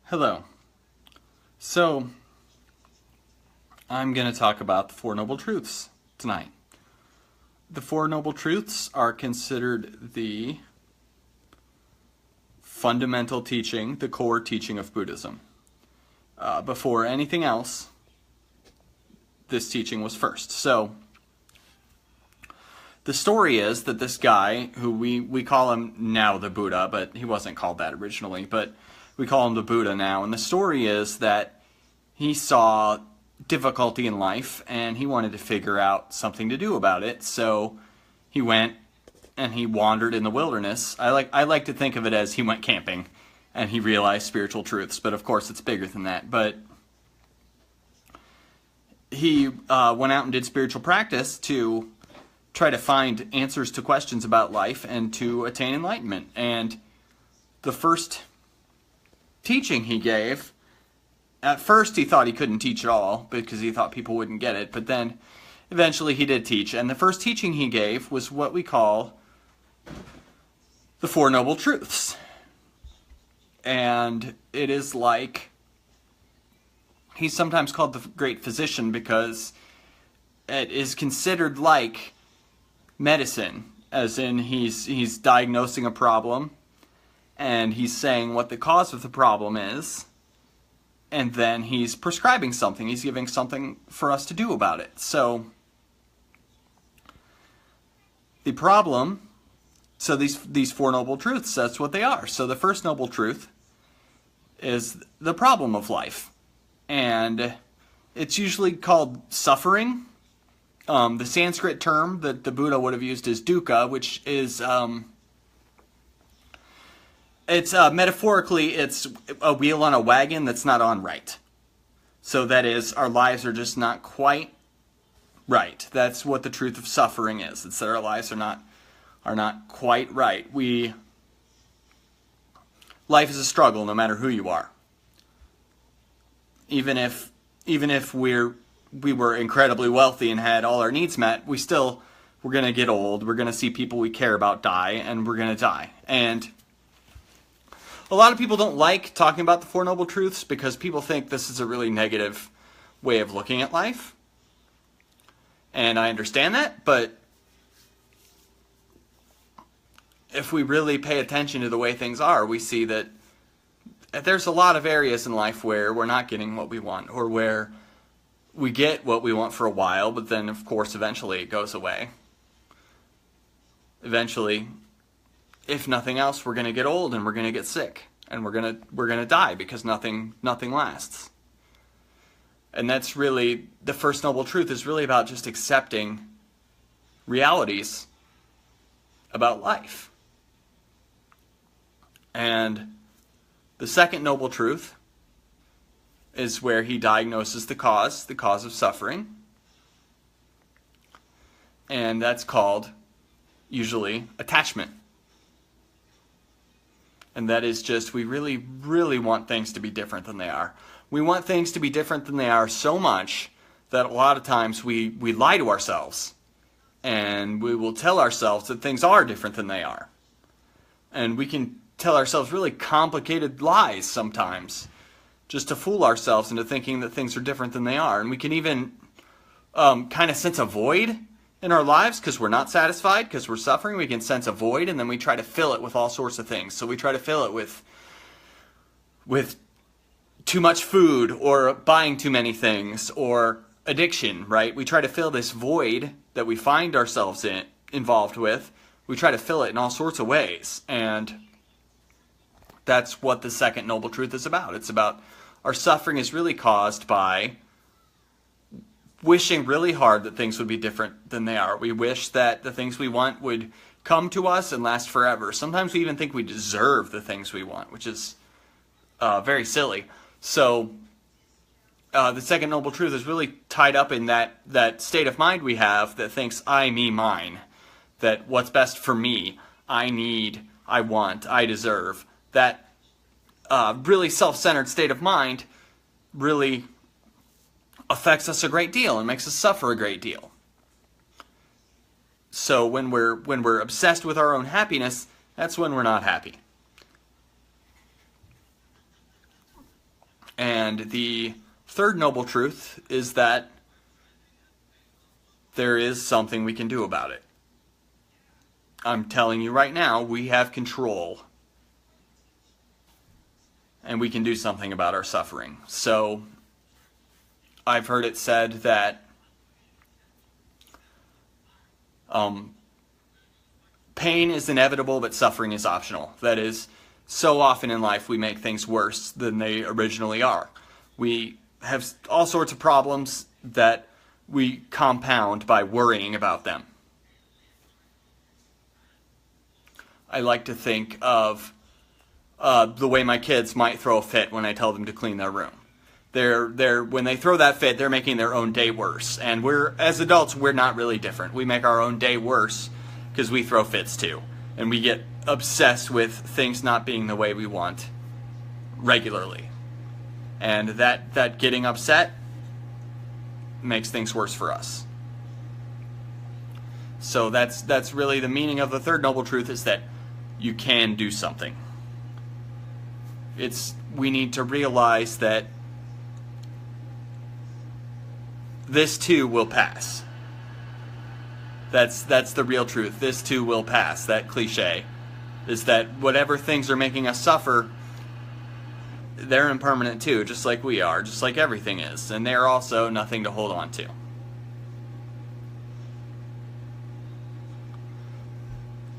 Hello. So, I'm going to talk about the Four Noble Truths tonight. The Four Noble Truths are considered the fundamental teaching, the core teaching of Buddhism. Before anything else, this teaching was first. So, the story is that this guy, who we call him now the Buddha, but he wasn't called that originally, but we call him the Buddha now. And the story is that he saw difficulty in life and he wanted to figure out something to do about it. So he went and he wandered in the wilderness. I like to think of it as he went camping and he realized spiritual truths, but of course it's bigger than that. But he went out and did spiritual practice to try to find answers to questions about life and to attain enlightenment. And the first teaching he gave, at first he thought he couldn't teach at all because he thought people wouldn't get it, but then eventually he did teach. And the first teaching he gave was what we call the Four Noble Truths. And it is like, he's sometimes called the Great Physician because it is considered like medicine, as in he's diagnosing a problem and he's saying what the cause of the problem is, and then he's prescribing something. He's giving something for us to do about it. So the problem, so these Four Noble Truths, that's what they are. So the first noble truth is the problem of life, and it's usually called suffering. The Sanskrit term that the Buddha would have used is dukkha, which is metaphorically, it's a wheel on a wagon that's not on right. So that is, our lives are just not quite right. That's what the truth of suffering is. It's that our lives are not quite right. Life is a struggle, no matter who you are. Even if we were incredibly wealthy and had all our needs met, we're going to get old. We're going to see people we care about die, and we're going to die. And a lot of people don't like talking about the Four Noble Truths because people think this is a really negative way of looking at life. And I understand that, but if we really pay attention to the way things are, we see that there's a lot of areas in life where we're not getting what we want, or where we get what we want for a while, but then, of course, eventually it goes away. Eventually, if nothing else, we're going to get old and we're going to get sick and we're going to die because nothing lasts. And that's really the first noble truth, is really about just accepting realities about life. And the second noble truth is where he diagnoses the cause of suffering. And that's called, usually, attachment. And that is just, we really, really want things to be different than they are. We want things to be different than they are so much that a lot of times we lie to ourselves. And we will tell ourselves that things are different than they are. And we can tell ourselves really complicated lies sometimes, just to fool ourselves into thinking that things are different than they are. And we can even kind of sense a void in our lives because we're not satisfied, because we're suffering. We can sense a void, and then we try to fill it with all sorts of things. So we try to fill it with too much food, or buying too many things, or addiction, right? We try to fill this void that we find ourselves involved with. We try to fill it in all sorts of ways. And that's what the second noble truth is about. It's about our suffering is really caused by wishing really hard that things would be different than they are. We wish that the things we want would come to us and last forever. Sometimes we even think we deserve the things we want, which is very silly. So the second noble truth is really tied up in that state of mind we have that thinks I, me, mine. That what's best for me, I need, I want, I deserve. That really self-centered state of mind really affects us a great deal and makes us suffer a great deal. So when we're obsessed with our own happiness, that's when we're not happy. And the third noble truth is that there is something we can do about it. I'm telling you right now, we have control. And we can do something about our suffering. So, I've heard it said that pain is inevitable, but suffering is optional. That is, so often in life we make things worse than they originally are. We have all sorts of problems that we compound by worrying about them. I like to think of the way my kids might throw a fit when I tell them to clean their room. When they throw that fit, they're making their own day worse. And as adults, we're not really different. We make our own day worse because we throw fits too. And we get obsessed with things not being the way we want regularly. And that getting upset makes things worse for us. So that's really the meaning of the third noble truth, is that you can do something. We need to realize that this too will pass. That's the real truth. This too will pass. That cliche is that whatever things are making us suffer, they're impermanent too, just like we are, just like everything is. And they're also nothing to hold on to.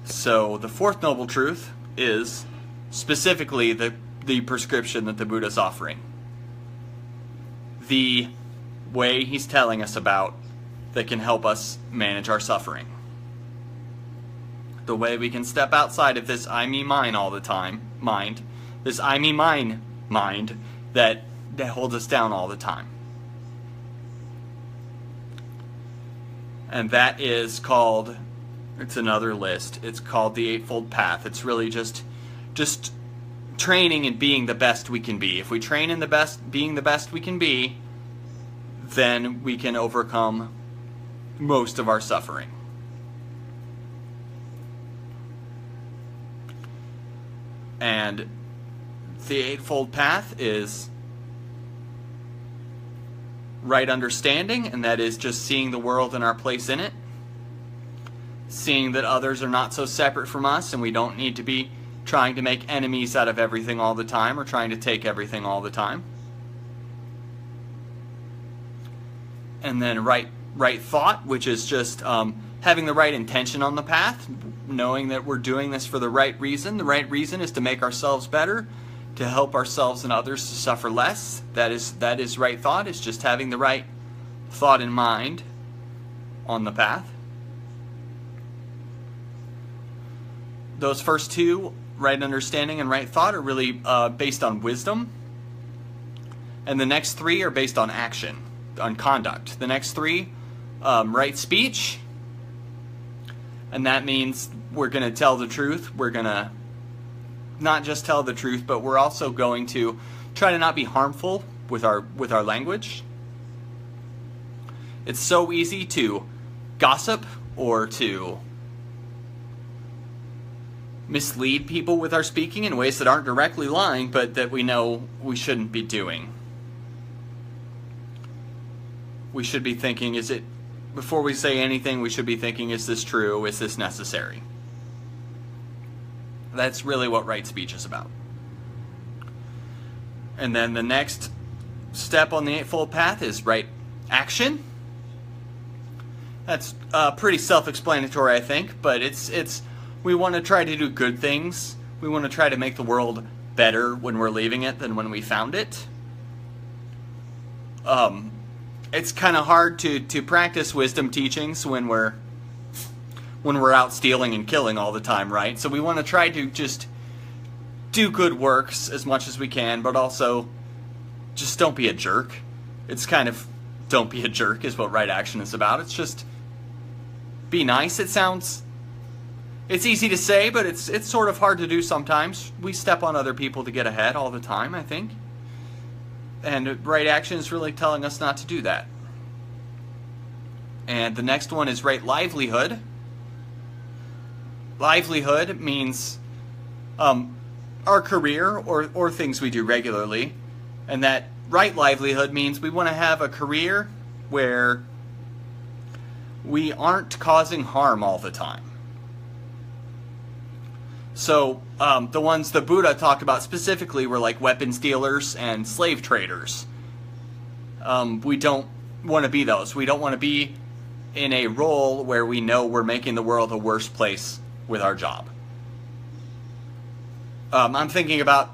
So the fourth noble truth is specifically the prescription that the Buddha is offering. The way he's telling us about that can help us manage our suffering. The way we can step outside of this I, me, mine all the time, this I, me, mine mind that holds us down all the time. And that is called, it's another list, it's called the Eightfold Path. It's really just training and being the best we can be. If we train in being the best we can be, then we can overcome most of our suffering. And the Eightfold Path is right understanding, and that is just seeing the world and our place in it. Seeing that others are not so separate from us, and we don't need to be trying to make enemies out of everything all the time, or trying to take everything all the time. And then right thought, which is just having the right intention on the path, knowing that we're doing this for the right reason. The right reason is to make ourselves better, to help ourselves and others to suffer less. That is right thought. It's just having the right thought in mind on the path. Those first two, right understanding and right thought, are really based on wisdom. And the next three are based on action, on conduct. The next three, right speech. And that means we're going to tell the truth. We're going to not just tell the truth, but we're also going to try to not be harmful with our language. It's so easy to gossip or to mislead people with our speaking in ways that aren't directly lying, but that we know we shouldn't be doing. We should be thinking, before we say anything, we should be thinking, is this true? Is this necessary? That's really what right speech is about. And then the next step on the Eightfold Path is right action. That's pretty self-explanatory, I think, but we want to try to do good things. We want to try to make the world better when we're leaving it than when we found it. It's kind of hard to practice wisdom teachings when we're out stealing and killing all the time, right? So we want to try to just do good works as much as we can, but also just don't be a jerk. It's kind of don't be a jerk is what right action is about. It's just be nice. It's easy to say, but it's sort of hard to do sometimes. We step on other people to get ahead all the time, I think. And right action is really telling us not to do that. And the next one is right livelihood. Livelihood means our career or things we do regularly. And that right livelihood means we want to have a career where we aren't causing harm all the time. So the ones the Buddha talked about specifically were like weapons dealers and slave traders. We don't want to be those. We don't want to be in a role where we know we're making the world a worse place with our job. I'm thinking about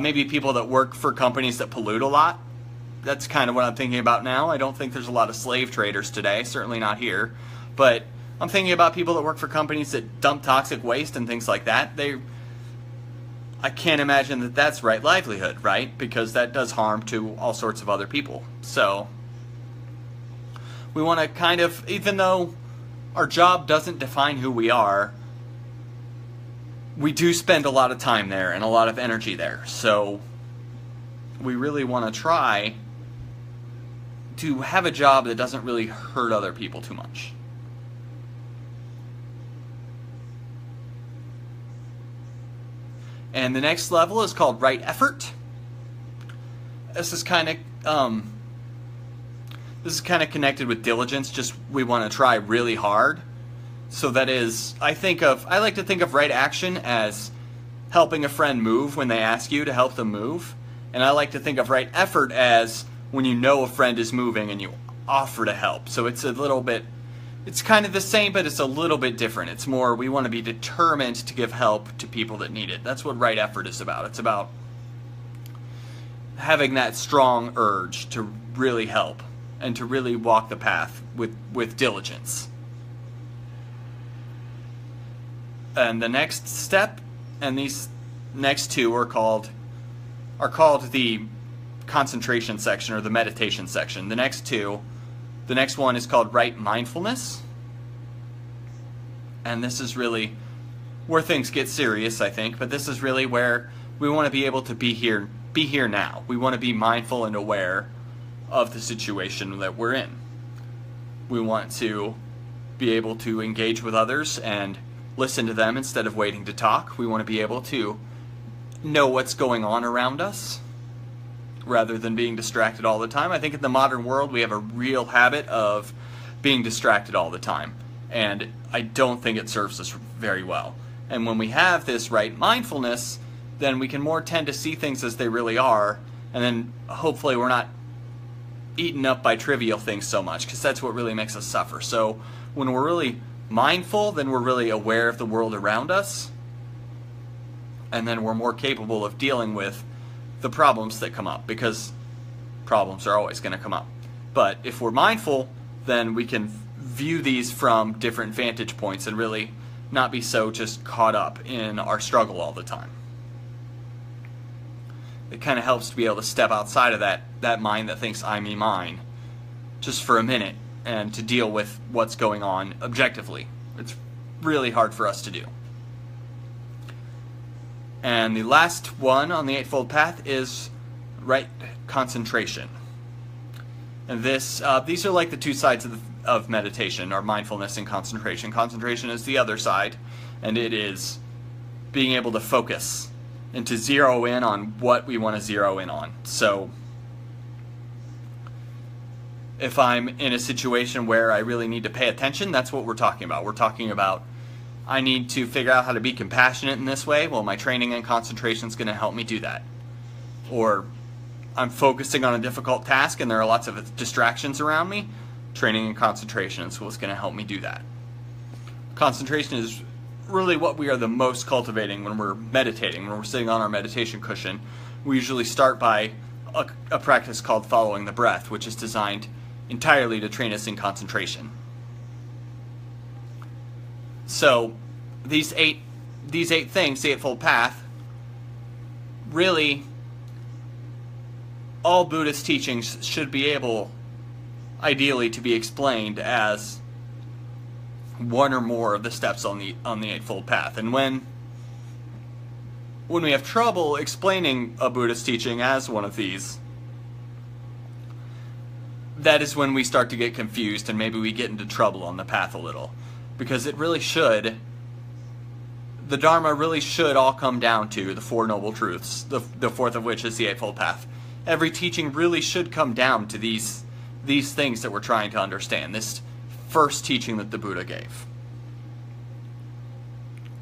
maybe people that work for companies that pollute a lot. That's kind of what I'm thinking about now. I don't think there's a lot of slave traders today, certainly not here. But I'm thinking about people that work for companies that dump toxic waste and things like that. I can't imagine that that's right livelihood, right? Because that does harm to all sorts of other people. So we want to kind of, even though our job doesn't define who we are, we do spend a lot of time there and a lot of energy there. So we really want to try to have a job that doesn't really hurt other people too much. And the next level is called right effort. This is kind of connected with diligence. Just we want to try really hard. So that is, I like to think of right action as helping a friend move when they ask you to help them move. And I like to think of right effort as when you know a friend is moving and you offer to help. So it's a little bit, it's kind of the same, but it's a little bit different. It's more, we want to be determined to give help to people that need it. That's what right effort is about. It's about having that strong urge to really help and to really walk the path with diligence. And the next step, and these next two are called the concentration section or the meditation section. The next one is called right mindfulness. And this is really where things get serious, I think, but this is really where we want to be able to be here now. We want to be mindful and aware of the situation that we're in. We want to be able to engage with others and listen to them instead of waiting to talk. We want to be able to know what's going on around us rather than being distracted all the time. I think in the modern world we have a real habit of being distracted all the time, and I don't think it serves us very well. And when we have this right mindfulness, then we can more tend to see things as they really are, and then hopefully we're not eaten up by trivial things so much, because that's what really makes us suffer. So when we're really mindful, then we're really aware of the world around us, and then we're more capable of dealing with the problems that come up, because problems are always going to come up. But if we're mindful, then we can view these from different vantage points and really not be so just caught up in our struggle all the time. It kind of helps to be able to step outside of that mind that thinks I, me, mine just for a minute, and to deal with what's going on objectively. It's really hard for us to do. And the last one on the Eightfold Path is right concentration. And these are like the two sides of meditation, or mindfulness and concentration. Concentration is the other side, and it is being able to focus and to zero in on what we want to zero in on. So if I'm in a situation where I really need to pay attention, that's what we're talking about. We're talking about I need to figure out how to be compassionate in this way. Well, my training and concentration is going to help me do that. Or I'm focusing on a difficult task and there are lots of distractions around me. Training and concentration is what's going to help me do that. Concentration is really what we are the most cultivating when we're meditating. When we're sitting on our meditation cushion, we usually start by a practice called following the breath, which is designed entirely to train us in concentration. So these eight things, the Eightfold Path, really all Buddhist teachings should be able, ideally, to be explained as one or more of the steps on the Eightfold Path. And when we have trouble explaining a Buddhist teaching as one of these, that is when we start to get confused and maybe we get into trouble on the path a little. Because it really should, the Dharma really should all come down to the Four Noble Truths, the fourth of which is the Eightfold Path. every teaching really should come down to these things that we're trying to understand, this first teaching that the Buddha gave.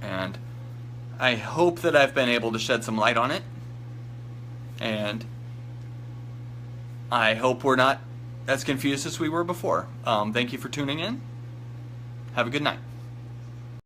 And I hope that I've been able to shed some light on it. And I hope we're not as confused as we were before. Thank you for tuning in. Have a good night.